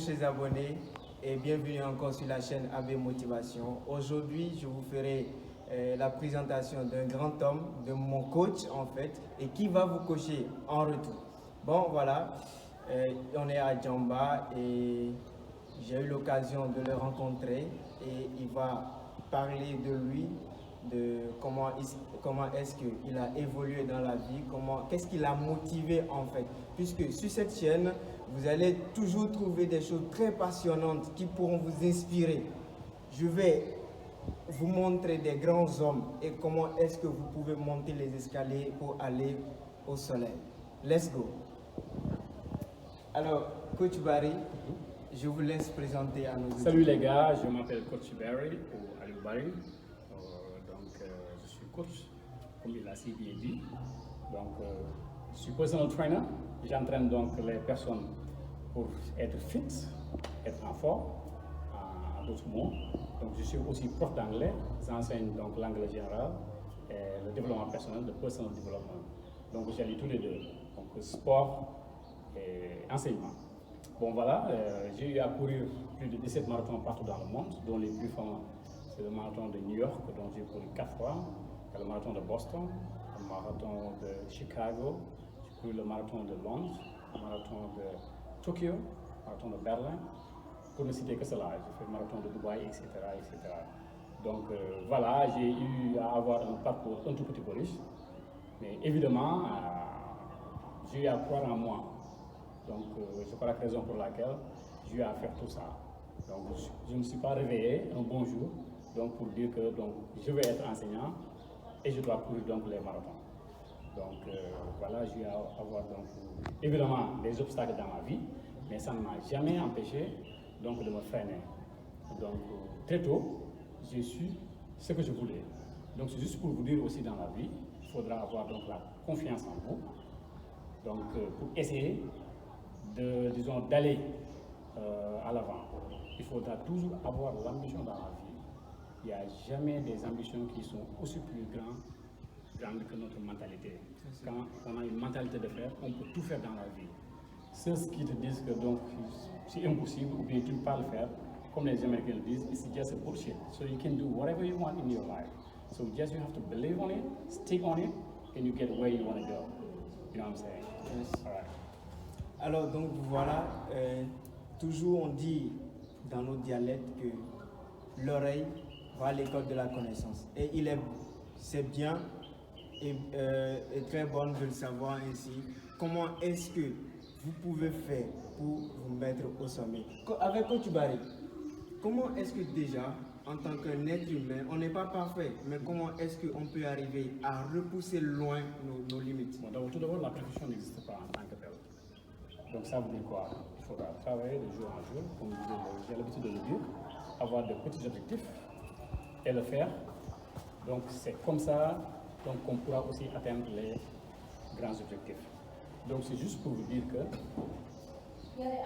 chers abonnés et bienvenue encore sur la chaîne AB Motivation. Aujourd'hui, je vous ferai la présentation d'un grand homme, de mon coach en fait, et qui va vous coacher en retour. Bon voilà, on est à Djamba et j'ai eu l'occasion de le rencontrer et il va parler de lui, de comment est-ce qu'il a évolué dans la vie, qu'est-ce qui l'a motivé en fait. Puisque sur cette chaîne, vous allez toujours trouver des choses très passionnantes qui pourront vous inspirer. Je vais vous montrer des grands hommes et comment est-ce que vous pouvez monter les escaliers pour aller au soleil. Let's go. Alors, Coach Barry, je vous laisse présenter à nos auditeurs. Salut les gars, je m'appelle Coach Barry ou Aliou Barry. Je suis coach, comme il a si bien dit. Je suis personal trainer. J'entraîne donc les personnes pour être fit, être en forme, en d'autres mots. Donc, je suis aussi prof d'anglais. J'enseigne donc l'anglais général et le développement personnel, le personal development. Donc, j'allie tous les deux. Donc, sport et enseignement. Bon voilà, j'ai eu à courir plus de 17 marathons partout dans le monde, dont les plus fameux, c'est le marathon de New York, dont j'ai couru 4 fois, le marathon de Boston, le marathon de Chicago, j'ai couru le marathon de Londres, le marathon de Tokyo, le marathon de Berlin, pour ne citer que cela, j'ai fait le marathon de Dubaï, etc. etc. Donc voilà, j'ai eu à avoir un parcours un tout petit peu riche, mais évidemment, j'ai eu à croire en moi. Donc, je crois la raison pour laquelle j'ai eu à faire tout ça. Donc, je ne me suis pas réveillé un bon jour pour dire que je vais être enseignant et je dois courir les marathons. Donc, voilà, j'ai eu à avoir évidemment des obstacles dans ma vie, mais ça ne m'a jamais empêché de me freiner. Donc, très tôt, j'ai su ce que je voulais. Donc, c'est juste pour vous dire aussi dans la vie, il faudra avoir la confiance en vous. Donc, pour essayer d'aller à l'avant. Il faudra toujours avoir l'ambition dans la vie. Il n'y a jamais des ambitions qui sont aussi plus grandes que notre mentalité. Quand on a une mentalité de faire, on peut tout faire dans la vie. Ceux qui te disent que c'est impossible ou bien tu ne peux pas le faire, comme les Américains le disent, it's just a bullshit. So you can do whatever you want in your life. So just you have to believe on it, stick on it, and you get where you want to go. You know what I'm saying? Yes. All right. Alors donc voilà, toujours on dit dans nos dialectes que l'oreille va à l'école de la connaissance. Et c'est bien et très bon de le savoir ainsi. Comment est-ce que vous pouvez faire pour vous mettre au sommet? Avec Coach Barry, comment est-ce que déjà, en tant qu'un être humain, on n'est pas parfait, mais comment est-ce qu'on peut arriver à repousser loin nos limites? Donc tout d'abord, la perfection n'existe pas en tant que telle. Donc ça veut dire quoi? Il faudra travailler de jour en jour, comme j'ai l'habitude de le dire, avoir de petits objectifs et le faire. Donc c'est comme ça qu'on pourra aussi atteindre les grands objectifs. Donc c'est juste pour vous dire que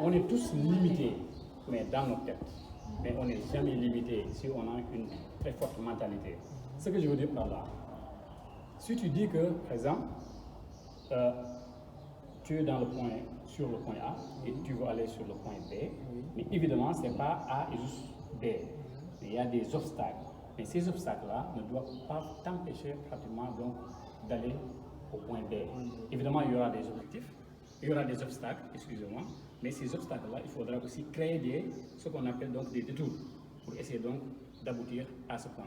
on est tous limités, mais dans notre tête. Mais on n'est jamais limité si on a une très forte mentalité. Ce que je veux dire par là, si tu dis que, par exemple, tu es sur le point A et tu veux aller sur le point B, mais évidemment, ce n'est pas A et juste B. Il y a des obstacles. Mais ces obstacles-là ne doivent pas t'empêcher pratiquement d'aller au point B. Évidemment, il y aura des objectifs, il y aura des obstacles, excusez-moi, mais ces obstacles-là, il faudra aussi créer ce qu'on appelle des détours pour essayer d'aboutir à ce point.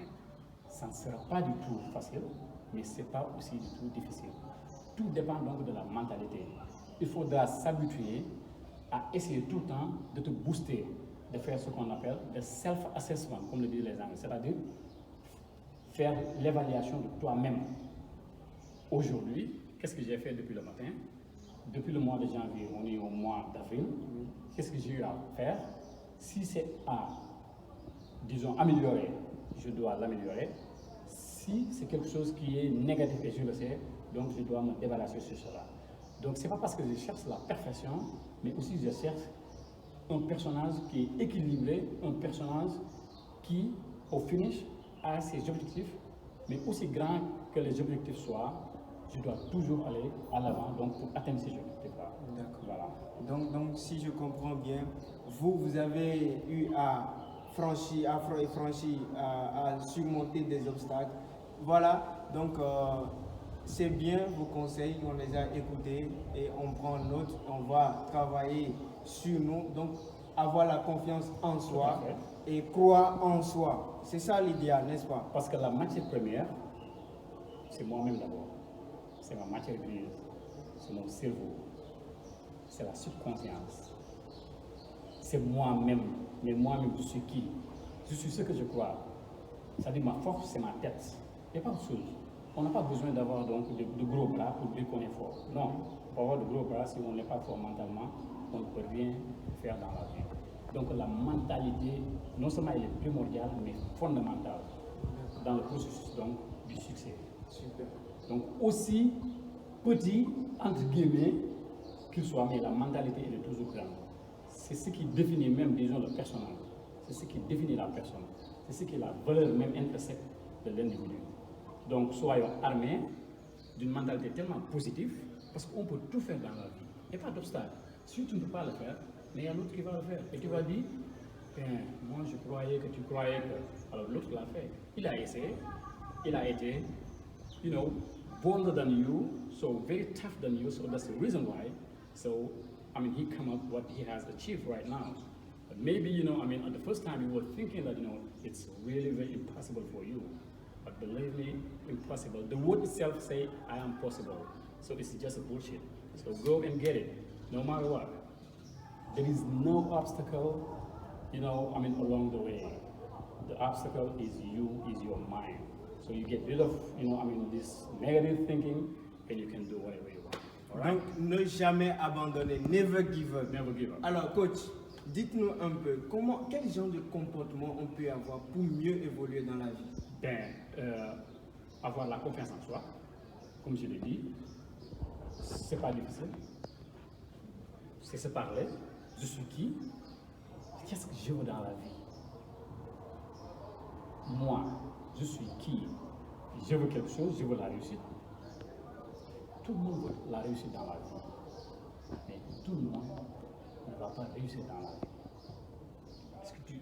Ça ne sera pas du tout facile, mais ce n'est pas aussi du tout difficile. Tout dépend de la mentalité. Il faudra s'habituer à essayer tout le temps de te booster, de faire ce qu'on appelle le self-assessment, comme le disent les Anglais, c'est-à-dire faire l'évaluation de toi-même. Aujourd'hui, qu'est-ce que j'ai fait depuis le matin? Depuis le mois de janvier, on est au mois d'avril. Qu'est-ce que j'ai eu à faire? Si c'est à, disons, améliorer, je dois l'améliorer. Si c'est quelque chose qui est négatif et je le sais, donc je dois me débarrasser sur cela. Donc ce n'est pas parce que je cherche la perfection, mais aussi je cherche un personnage qui est équilibré, un personnage qui, au finish, a ses objectifs, mais aussi grand que les objectifs soient, je dois toujours aller à l'avant donc pour atteindre ces objectifs-là. D'accord. Voilà. Donc, si je comprends bien, vous avez eu à à surmonter des obstacles. Voilà, donc c'est bien vos conseils, on les a écoutés et on prend note, on va travailler sur nous, donc avoir la confiance en soi et croire en soi. C'est ça l'idéal, n'est-ce pas? Parce que la matière première, c'est moi-même d'abord. C'est ma matière grise, c'est mon cerveau, c'est la subconscience. C'est moi-même, mais moi-même, je suis qui? Je suis ce que je crois. C'est-à-dire ma force, c'est ma tête. Il n'y a pas autre chose. On n'a pas besoin d'avoir donc de gros bras pour dire qu'on est fort. Non, on peut avoir de gros bras si on n'est pas fort mentalement, on ne peut rien faire dans la vie. Donc la mentalité, non seulement elle est primordiale, mais fondamentale dans le processus donc, du succès. Super. Donc aussi petit, entre guillemets, qu'il soit, mais la mentalité elle est toujours grande. C'est ce qui définit même, disons, le personnel. C'est ce qui définit la personne. C'est ce qui est la valeur même intrinsèque de l'individu. Donc soyons armés d'une mentalité tellement positive, parce qu'on peut tout faire dans la vie. Il n'y a pas d'obstacle. Si tu ne peux pas le faire, mais il y a l'autre qui va le faire. Et tu vas dire, moi je croyais que tu croyais que... Alors l'autre l'a fait. Il a essayé, il a été, bolder than you, so very tough than you, so that's the reason why. So, he come up what he has achieved right now. But maybe, at the first time you were thinking that, it's really very impossible for you. But believe me, impossible. The word itself say, I am possible. So it's just a bullshit. So go and get it, no matter what. There is no obstacle, along the way. The obstacle is you, is your mind. So you get rid of, this negative thinking, and you can do whatever you want. All right? Donc, ne jamais abandonner, never give up. Never give up. Alors, coach, dites-nous un peu, quel genre de comportement on peut avoir pour mieux évoluer dans la vie? Avoir la confiance en soi, comme je l'ai dit, c'est pas difficile. C'est se parler, je suis qui? Qu'est-ce que je veux dans la vie? Moi, je suis qui? Je veux quelque chose, je veux la réussite. Tout le monde veut la réussite dans la vie. Mais tout le monde ne va pas réussir dans la vie.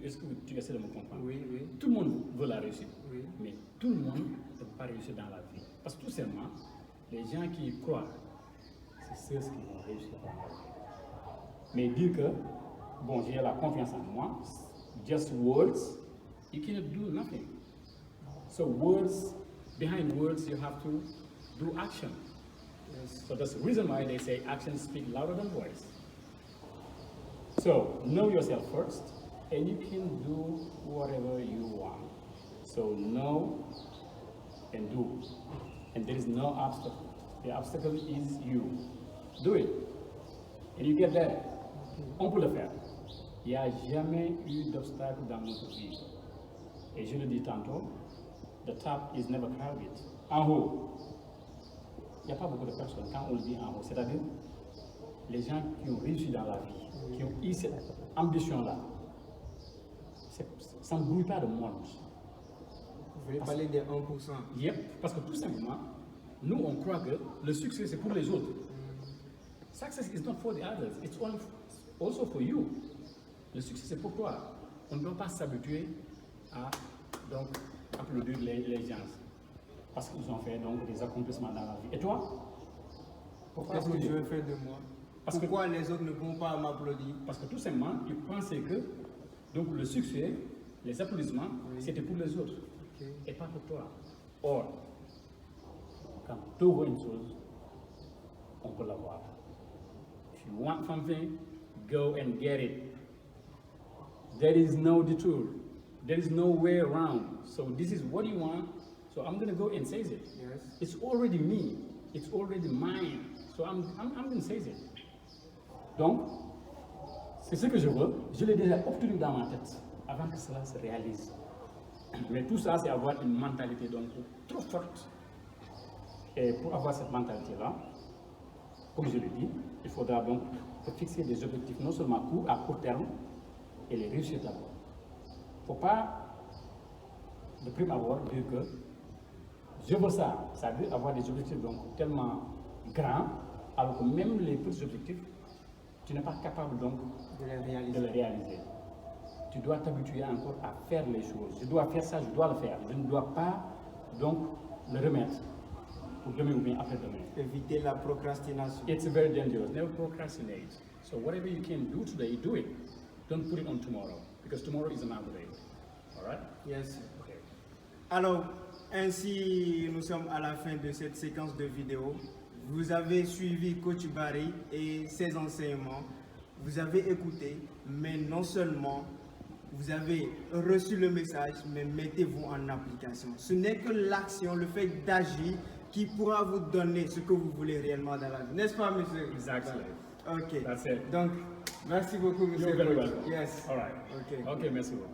Est-ce que tu essaies de me comprendre? Oui, oui. Tout le monde veut la réussite, oui. Mais tout le monde ne peut pas réussir dans la vie. Parce que tout simplement, les gens qui y croient, c'est ceux qui vont réussir dans la vie. Mais dire que, j'ai la confiance en moi, just words, you cannot do nothing. So behind words, you have to do action. Yes. So that's the reason why they say actions speak louder than voice. So know yourself first, and you can do whatever you want. So know and do. And there is no obstacle. The obstacle is you. Do it. And you get there. On peut le faire. Il n'y a jamais eu d'obstacle dans notre vie. Et je le dis tantôt, the top is never crowded. En haut, il n'y a pas beaucoup de personnes quand on le dit en haut. C'est-à-dire, les gens qui ont réussi dans la vie, qui ont eu cette ambition-là, ça ne brouille pas de monde. Vous voulez parler des 1%? Yep, parce que tout simplement, nous on croit que le succès c'est pour les autres. Success is not for the others, it's also for you. Le succès c'est pour toi. On ne doit pas s'habituer à applaudir les gens parce qu'ils ont fait donc des accomplissements dans la vie. Et toi? Qu'est-ce que je vais faire de moi? Pourquoi les autres ne vont pas m'applaudir? Parce que tout simplement, ils pensaient que donc le succès, les applaudissements, c'était pour les autres et pas pour toi. Or, quand tu vois une chose, on peut l'avoir. If you want something, go and get it. There is no detour. There is no way around. So this is what you want. So I'm going to go and seize it. Yes. It's already me. It's already mine. So I'm going to seize it. Donc, c'est ce que je veux. Je l'ai déjà obtenu dans ma tête avant que cela se réalise. Mais tout ça, c'est avoir une mentalité donc trop forte. Et pour avoir cette mentalité-là, comme je l'ai dit, il faudra donc se fixer des objectifs non seulement à court terme et les réussir d'abord. Il ne faut pas, de prime abord, dire que Je veux ça, c'est-à-dire avoir des objectifs donc tellement grands, alors que même les petits objectifs, tu n'es pas capable donc De les de les réaliser. Tu dois t'habituer encore à faire les choses. Je dois faire ça, je dois le faire. Je ne dois pas donc le remettre pour demain ou bien après-demain. Éviter la procrastination. It's very dangerous. Never procrastinate. So whatever you can do today, do it. Don't put it on tomorrow, because tomorrow is another day. All right? Yes. Okay. Alors, ainsi, nous sommes à la fin de cette séquence de vidéo. Vous avez suivi Coach Barry et ses enseignements. Vous avez écouté, mais non seulement vous avez reçu le message, mais mettez-vous en application. Ce n'est que l'action, le fait d'agir qui pourra vous donner ce que vous voulez réellement dans la vie. N'est-ce pas, monsieur? Exactly. Ok. That's it. Donc, merci beaucoup, monsieur. You're very welcome. Yes. All right. Ok. Okay, merci beaucoup.